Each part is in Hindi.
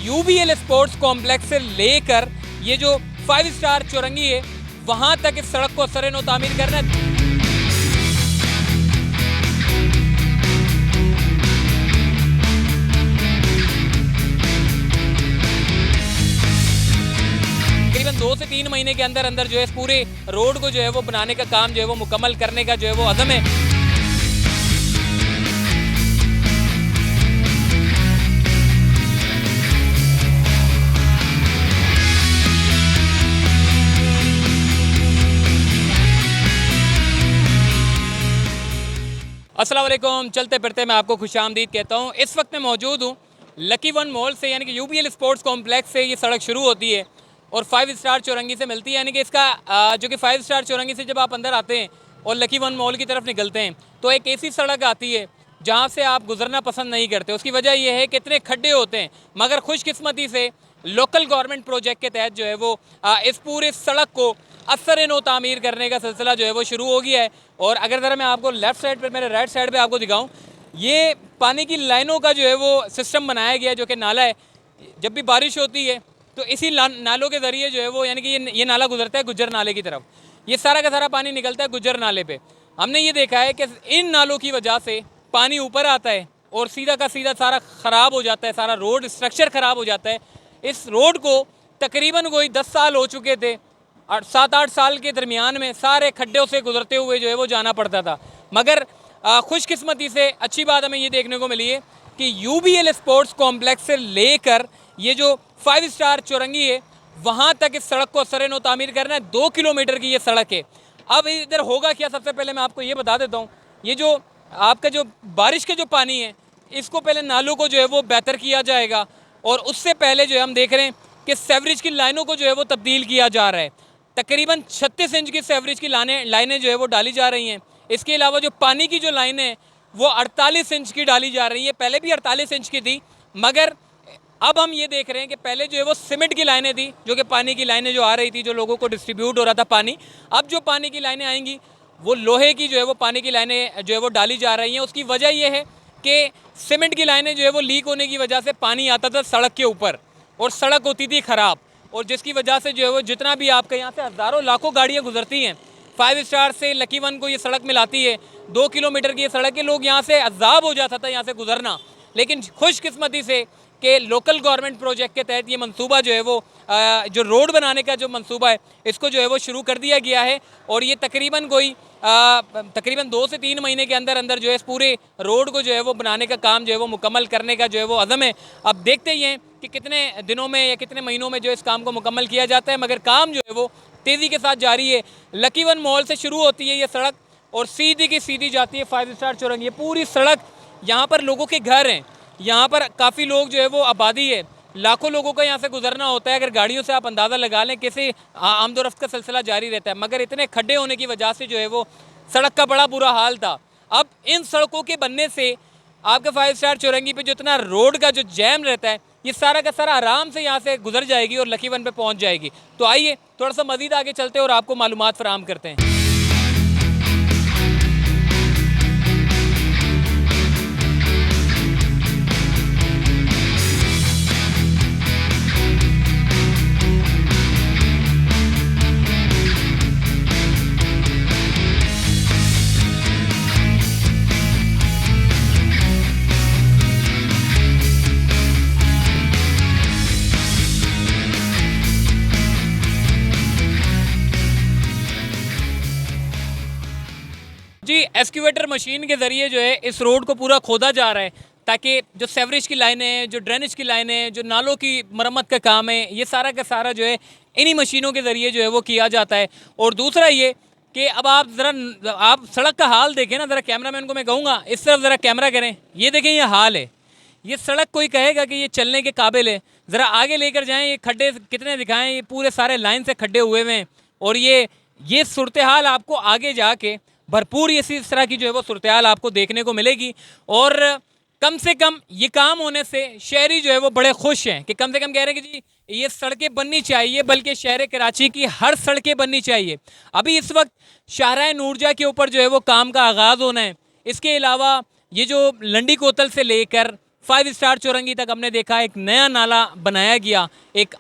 यूबीएल स्पोर्ट्स कॉम्प्लेक्स से लेकर ये जो 5 स्टार चौरंगी है वहां तक इस सड़क को असर नो तामीर करना है। तकरीबन 2 से 3 महीने के अंदर अंदर जो है इस पूरे रोड को जो है वो बनाने का काम जो है वो मुकम्मल करने का जो है वो अज़म है। अस्सलाम वालेकुम, चलते फिरते मैं आपको खुशामदीद कहता हूँ। इस वक्त मैं मौजूद हूँ लकी वन मॉल से, यानी कि यूबीएल स्पोर्ट्स कॉम्प्लेक्स से ये सड़क शुरू होती है और 5 स्टार चौरंगी से मिलती है। यानी कि इसका जो कि 5 स्टार चौरंगी से जब आप अंदर आते हैं और लकी वन मॉल की तरफ निकलते हैं तो एक ऐसी सड़क आती है जहाँ से आप गुजरना पसंद नहीं करते। उसकी वजह यह है कि इतने खड्डे होते हैं, मगर खुशकिस्मती से लोकल गवर्नमेंट प्रोजेक्ट के तहत जो है वो इस पूरे सड़क को असर नो तामीर करने का सिलसिला जो है वो शुरू हो गया है। और अगर ज़रा मैं आपको लेफ़्ट साइड पे, मेरे राइट साइड पे आपको दिखाऊं, ये पानी की लाइनों का जो है वो सिस्टम बनाया गया है, जो कि नाला है। जब भी बारिश होती है तो इसी नालों के ज़रिए जो है वो, यानी कि ये नाला गुजरता है गुज्जर नाले की तरफ। ये सारा का सारा पानी निकलता है गुज्जर नाले पर। हमने ये देखा है कि इन नालों की वजह से पानी ऊपर आता है और सीधा का सीधा सारा ख़राब हो जाता है, सारा रोड स्ट्रक्चर ख़राब हो जाता है। इस रोड को तकरीबन कोई 10 साल हो चुके थे और 7-8 साल के दरमियान में सारे खड्डों से गुजरते हुए जो है वो जाना पड़ता था। मगर खुशकिस्मती से अच्छी बात हमें ये देखने को मिली है कि यूबीएल स्पोर्ट्स कॉम्प्लेक्स से लेकर ये जो 5 स्टार चौरंगी है वहाँ तक इस सड़क को असर नो तामीर करना है। 2 किलोमीटर की ये सड़क है। अब इधर होगा क्या, सबसे पहले मैं आपको ये बता देता हूँ। ये जो आपका जो बारिश का जो पानी है, इसको पहले नालों को जो है वो बेहतर किया जाएगा और उससे पहले जो है हम देख रहे हैं कि सेवरेज की लाइनों को जो है वो तब्दील किया जा रहा है। तकरीबन 36 इंच की सेवरेज की लाइनें जो है वो डाली जा रही हैं। इसके अलावा जो पानी की जो लाइनें हैं वो 48 इंच की डाली जा रही है। पहले भी 48 इंच की थी, मगर अब हम ये देख रहे हैं कि पहले जो है वो सीमेंट की लाइनें थी, जो कि पानी की लाइनें जो आ रही थी, जो लोगों को डिस्ट्रीब्यूट हो रहा था पानी। अब जो पानी की लाइनें आएंगी वो लोहे की जो है वो पानी की लाइनें जो है वो डाली जा रही हैं। उसकी वजह यह है कि सीमेंट की लाइनें जो है वो लीक होने की वजह से पानी आता था सड़क के ऊपर और सड़क होती थी ख़राब, और जिसकी वजह से जो है वो जितना भी आपके यहाँ से हज़ारों लाखों गाड़ियाँ गुजरती हैं 5 स्टार से लकी वन को ये सड़क मिलाती है। 2 किलोमीटर की ये सड़क है। लोग यहाँ से अजाब हो जाता था यहाँ से गुजरना, लेकिन खुशकिस्मती से कि लोकल गवर्नमेंट प्रोजेक्ट के तहत ये मंसूबा जो है वो जो रोड बनाने का जो मंसूबा है इसको जो है वो शुरू कर दिया गया है। और ये तकरीबन 2 से 3 महीने के अंदर अंदर जो है इस पूरे रोड को जो है वो बनाने का काम जो है वो मुकम्मल करने का जो है वो अज़म है। अब देखते ही हैं कि कितने दिनों में या कितने महीनों में जो इस काम को मुकम्मल किया जाता है, मगर काम जो है वो तेज़ी के साथ जारी है। लकी वन मॉल से शुरू होती है ये सड़क और सीधी की सीधी जाती है 5 स्टार चौरंगी। ये पूरी सड़क, यहाँ पर लोगों के घर हैं, यहाँ पर काफ़ी लोग जो है वो आबादी है, लाखों लोगों का यहाँ से गुजरना होता है। अगर गाड़ियों से आप अंदाज़ा लगा लें कैसे आमदोरफ्त का सिलसिला जारी रहता है, मगर इतने खड्डे होने की वजह से जो है वो सड़क का बड़ा बुरा हाल था। अब इन सड़कों के बनने से आपके 5 स्टार चौरंगी पे जो इतना रोड का जो जैम रहता है ये सारा का सारा आराम से यहाँ से गुजर जाएगी और लकी वन पे पहुँच जाएगी। तो आइए थोड़ा सा मज़ीद आगे चलते हैं और आपको मालूमात फराहम करते हैं। जी, एक्सक्यूवेटर मशीन के ज़रिए जो है इस रोड को पूरा खोदा जा रहा है ताकि जो सेवरेज की लाइनें, जो ड्रेनेज की लाइनें, जो नालों की मरम्मत का काम है, ये सारा का सारा जो है इन्हीं मशीनों के ज़रिए जो है वो किया जाता है। और दूसरा ये कि अब आप सड़क का हाल देखें ना, ज़रा कैमरामैन को मैं कहूँगा इस तरफ ज़रा कैमरा करें। ये देखें, ये हाल है। ये सड़क कोई कहेगा कि ये चलने के काबिल है? ज़रा आगे लेकर जाएँ, ये खड्डे कितने दिखाएँ। ये पूरे सारे लाइन से खड्डे हुए हुए हैं और ये सूरत हाल आपको आगे जाके भरपूर इसी तरह की जो है वो सूरत हाल आपको देखने को मिलेगी। और कम से कम ये काम होने से शहरी जो है वो बड़े खुश हैं कि कम से कम कह रहे हैं कि जी ये सड़कें बननी चाहिए, बल्कि शहर कराची की हर सड़कें बननी चाहिए। अभी इस वक्त शाहराह नूरजहाँ के ऊपर जो है वो काम का आगाज़ होना है। इसके अलावा ये जो लंडी कोतल से लेकर 5 स्टार चौरंगी तक हमने देखा एक नया नाला बनाया गया, एक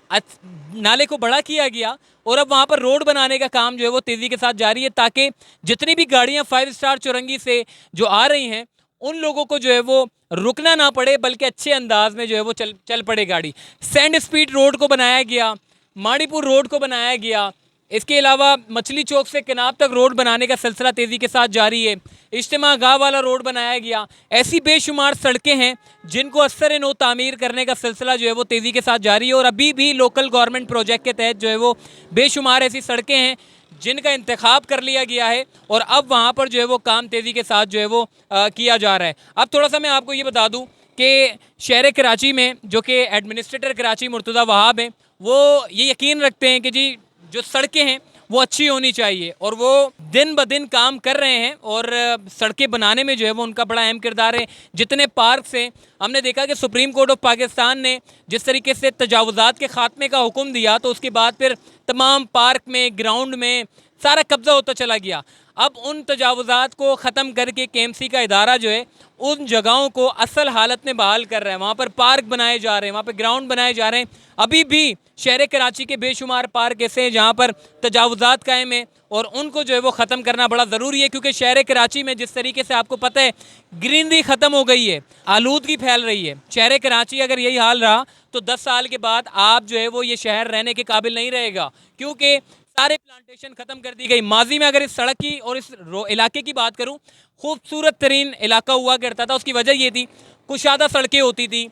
नाले को बड़ा किया गया और अब वहाँ पर रोड बनाने का काम जो है वो तेज़ी के साथ जारी है, ताकि जितनी भी गाड़ियाँ 5 स्टार चौरंगी से जो आ रही हैं उन लोगों को जो है वो रुकना ना पड़े, बल्कि अच्छे अंदाज में जो है वो चल पड़े गाड़ी। सैंड स्पीड रोड को बनाया गया, माड़ीपुर रोड को बनाया गया, इसके अलावा मछली चौक से किनाब तक रोड बनाने का सिलसिला तेज़ी के साथ जारी है। इज्तिमा गाँव वाला रोड बनाया गया। ऐसी बेशुमार सड़कें हैं जिनको असर नो तामीर करने का सिलसिला जो है वो तेज़ी के साथ जारी है और अभी भी लोकल गवर्नमेंट प्रोजेक्ट के तहत जो है वो बेशुमार ऐसी सड़कें हैं जिनका इंतखाब कर लिया गया है और अब वहाँ पर जो है वो काम तेज़ी के साथ जो है वो किया जा रहा है। अब थोड़ा सा मैं आपको ये बता दूँ कि शहर कराची में जो कि एडमिनिस्ट्रेटर कराची मुर्तज़ा वहाब हैं, वो ये यकीन रखते हैं कि जी जो सड़कें हैं वो अच्छी होनी चाहिए और वो दिन ब दिन काम कर रहे हैं और सड़कें बनाने में जो है वो उनका बड़ा अहम किरदार है। जितने पार्क हैं, हमने देखा कि सुप्रीम कोर्ट ऑफ पाकिस्तान ने जिस तरीके से तजावुज़ात के ख़ात्मे का हुक्म दिया तो उसके बाद फिर तमाम पार्क में, ग्राउंड में सारा कब्ज़ा होता चला गया। अब उन तजावुज़ात को ख़त्म करके KMC का इदारा जो है उन जगहों को असल हालत में बहाल कर रहा है। वहाँ पर पार्क बनाए जा रहे हैं, वहाँ पर ग्राउंड बनाए जा रहे हैं। अभी भी शहर कराची के बेशुमार पार्क ऐसे हैं जहाँ पर तजावुज़ात कायम हैं और उनको जो है वो ख़त्म करना बड़ा ज़रूरी है, क्योंकि शहर कराची में जिस तरीके से आपको पता है ग्रीनरी ख़त्म हो गई है, आलूदगी फैल रही है। शहर कराची अगर यही हाल रहा तो 10 साल के बाद आप जो है वो ये शहर रहने के काबिल नहीं रहेगा, क्योंकि सारे प्लांटेशन ख़त्म कर दी गई। माजी में अगर इस सड़क की और इस इलाके की बात करूँ, खूबसूरत तरीन इलाका हुआ करता था। उसकी वजह ये थी कुशादा सड़कें होती थी,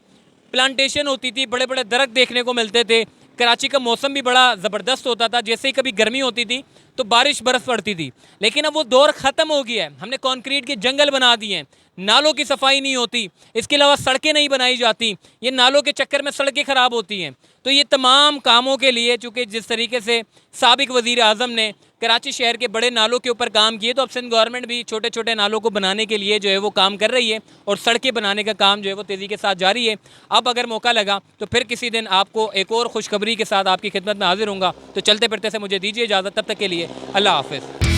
प्लांटेशन होती थी, बड़े बड़े दरख्त देखने को मिलते थे, कराची का मौसम भी बड़ा ज़बरदस्त होता था। जैसे ही कभी गर्मी होती थी तो बारिश बरस पड़ती थी। लेकिन अब वो दौर ख़त्म हो गया है। हमने कंक्रीट के जंगल बना दिए हैं, नालों की सफाई नहीं होती, इसके अलावा सड़कें नहीं बनाई जाती, ये नालों के चक्कर में सड़कें ख़राब होती हैं। तो ये तमाम कामों के लिए चूँकि जिस तरीके से साबिक वज़ीर आज़म ने कराची शहर के बड़े नालों के ऊपर काम किए, तो अब सिंध गवर्नमेंट भी छोटे छोटे नालों को बनाने के लिए जो है वो काम कर रही है और सड़कें बनाने का काम जो है वो तेज़ी के साथ जारी है। अब अगर मौका लगा तो फिर किसी दिन आपको एक और खुशखबरी के साथ आपकी खिदमत में हाजिर होऊंगा। तो चलते फिरते से मुझे दीजिए इजाज़त, तब तक के लिए अल्लाह हाफ़िज़।